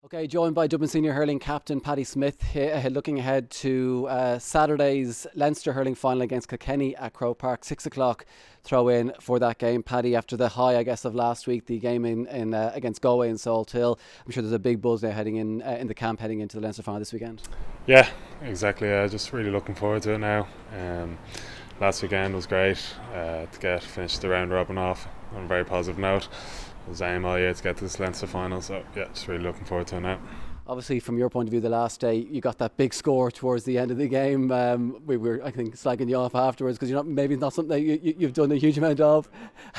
Okay, joined by Dublin Senior Hurling captain Paddy Smyth, looking ahead to Saturday's Leinster Hurling Final against Kilkenny at Croke Park, 6 o'clock throw in for that game. Paddy, after the high, I guess, of last week, the game in against Galway and Salt Hill, I'm sure there's a big buzz now heading in the camp heading into the Leinster Final this weekend. Yeah, exactly. Just really looking forward to it now. Last weekend was great to finish the round robin off on a very positive note. It was aim all year to get to this Leinster Final, so yeah, just really looking forward to it now. Obviously, from your point of view, the last day you got that big score towards the end of the game. We were, I think, slagging you off afterwards because maybe not something that you've done a huge amount of.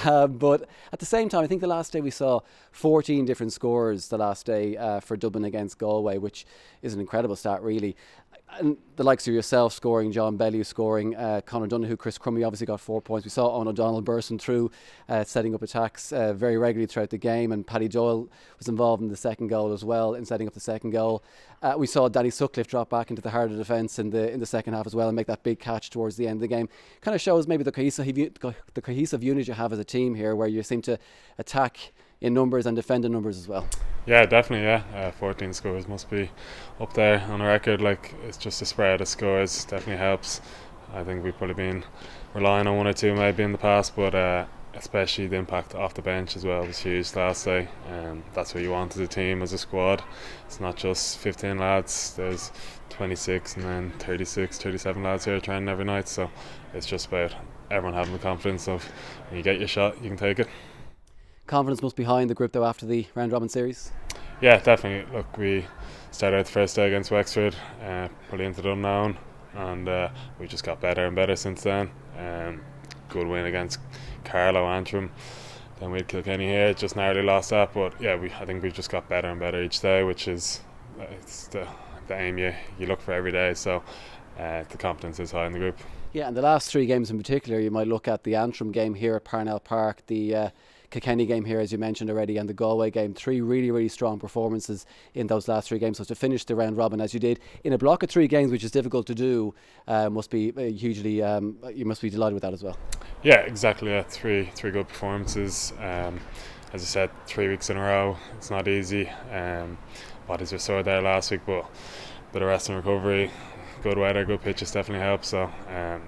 But at the same time, I think the last day we saw 14 different scores the last day for Dublin against Galway, which is an incredible stat, really. And the likes of yourself scoring, John Bellew scoring, Conor Donoghue, Chris Crummey obviously got 4 points. We saw Owen O'Donnell bursting through, setting up attacks very regularly throughout the game, and Paddy Doyle was involved in the second goal as well, in setting up the second goal. We saw Danny Sutcliffe drop back into the heart of defence in the second half as well and make that big catch towards the end of the game. Kind of shows maybe the cohesive unit you have as a team here, where you seem to attack in numbers and defend in numbers as well. Yeah, definitely. 14 scores must be up there on a record. Like, it's just a spread of scores definitely helps. I think we've probably been relying on one or two maybe in the past, but especially the impact off the bench as well was huge last day. That's what you want as a team, as a squad. It's not just 15 lads, there's 26 and then 36, 37 lads here training every night, so it's just about everyone having the confidence of when you get your shot, you can take it. Confidence must be high in the group though after the round robin series. Yeah, definitely. Look, we started out the first day against Wexford, probably into the unknown, and we just got better and better since then. Good win against Carlow, Antrim. Then we had Kilkenny here, just narrowly lost that, but yeah, I think we've just got better and better each day, which is it's the aim you look for every day. So the confidence is high in the group. Yeah, and the last three games in particular, you might look at the Antrim game here at Parnell Park, the Kilkenny game here, as you mentioned already, and the Galway game. Three really, really strong performances in those last three games. So to finish the round robin as you did in a block of three games, which is difficult to do, must be hugely. You must be delighted with that as well. Yeah, exactly. Yeah. Three good performances. As I said, 3 weeks in a row. It's not easy. Bodies were sore there last week, but a bit of rest and recovery, good weather, good pitches definitely helps. So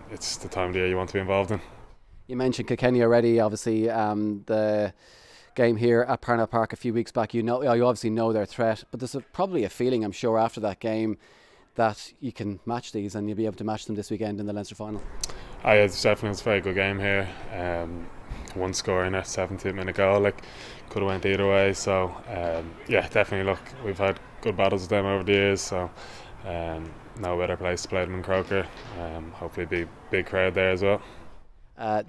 it's the time of the year you want to be involved in. You mentioned Kilkenny already, obviously the game here at Parnell Park a few weeks back. You obviously know their threat, but there's probably a feeling, I'm sure, after that game that you can match these and you'll be able to match them this weekend in the Leinster Final. It's definitely a very good game here. One score in a 70th minute goal, like, could have went either way. So yeah, definitely. Look, we've had good battles with them over the years, so no better place to play them in Croker. Hopefully be a big crowd there as well.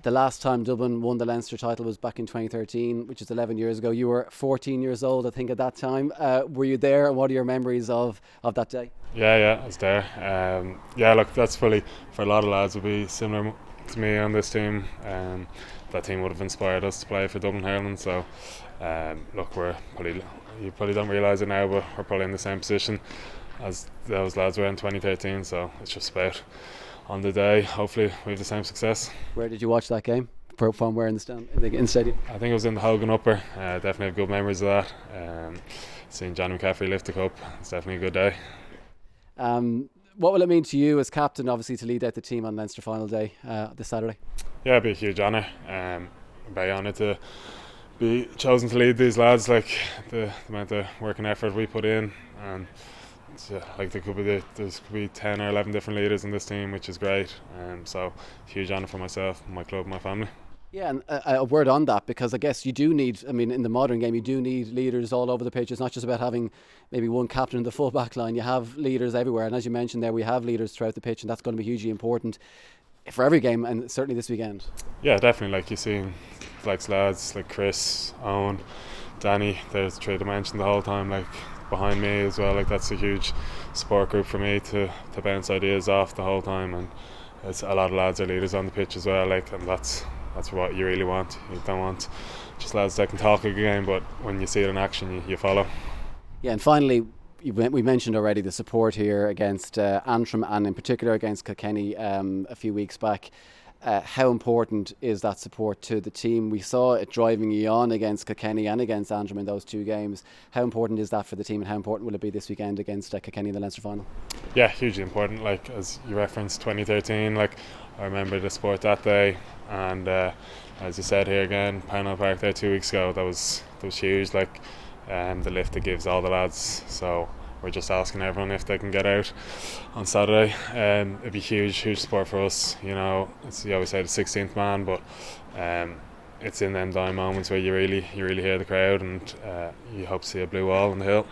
The last time Dublin won the Leinster title was back in 2013, which is 11 years ago. You were 14 years old, I think, at that time. Were you there, and what are your memories of that day? Yeah, I was there. Look, that's probably, for a lot of lads, would be similar to me on this team. That team would have inspired us to play for Dublin Hurling. So, look, you probably don't realise it now, but we're probably in the same position as those lads were in 2013. So it's just about, on the day, hopefully we have the same success. Where did you watch that game? From where in the stand, in the stadium? I think it was in the Hogan Upper. Definitely have good memories of that. Seeing Johnny McCaffrey lift the cup, it's definitely a good day. What will it mean to you as captain, obviously, to lead out the team on Leinster Final Day this Saturday? Yeah, it'd be a huge honour. I'm very honoured to be chosen to lead these lads. Like, the amount of work and effort we put in, and like there could be 10 or 11 different leaders in this team, which is great. So huge honour for myself, my club, my family. Yeah, and a word on that, because I guess you do need, in the modern game, you do need leaders all over the pitch. It's not just about having maybe one captain in the full back line. You have leaders everywhere, and as you mentioned there, we have leaders throughout the pitch, and that's going to be hugely important for every game, and certainly this weekend. Yeah, definitely. Like, you see like lads like Chris, Owen, Danny, there's three dimensions the whole time, like behind me as well. Like, that's a huge support group for me to bounce ideas off the whole time, and it's a lot of lads are leaders on the pitch as well, like, and that's what you really want. You don't want just lads that can talk a game, but when you see it in action, you follow. Yeah, and finally, we mentioned already the support here against Antrim, and in particular against Kilkenny a few weeks back. how important is that support to the team? We saw it driving you on against Kilkenny and against Antrim in those two games. How important is that for the team, and how important will it be this weekend against Kilkenny in the Leinster Final? Yeah, hugely important. Like, as you referenced, 2013, like, I remember the sport that day, and as you said here again, Parnell Park there 2 weeks ago, that was huge. Like, the lift it gives all the lads. So we're just asking everyone if they can get out on Saturday. It'd be huge support for us. You know, you always say the 16th man, but it's in them dying moments where you really hear the crowd, and you hope to see a blue wall on the hill.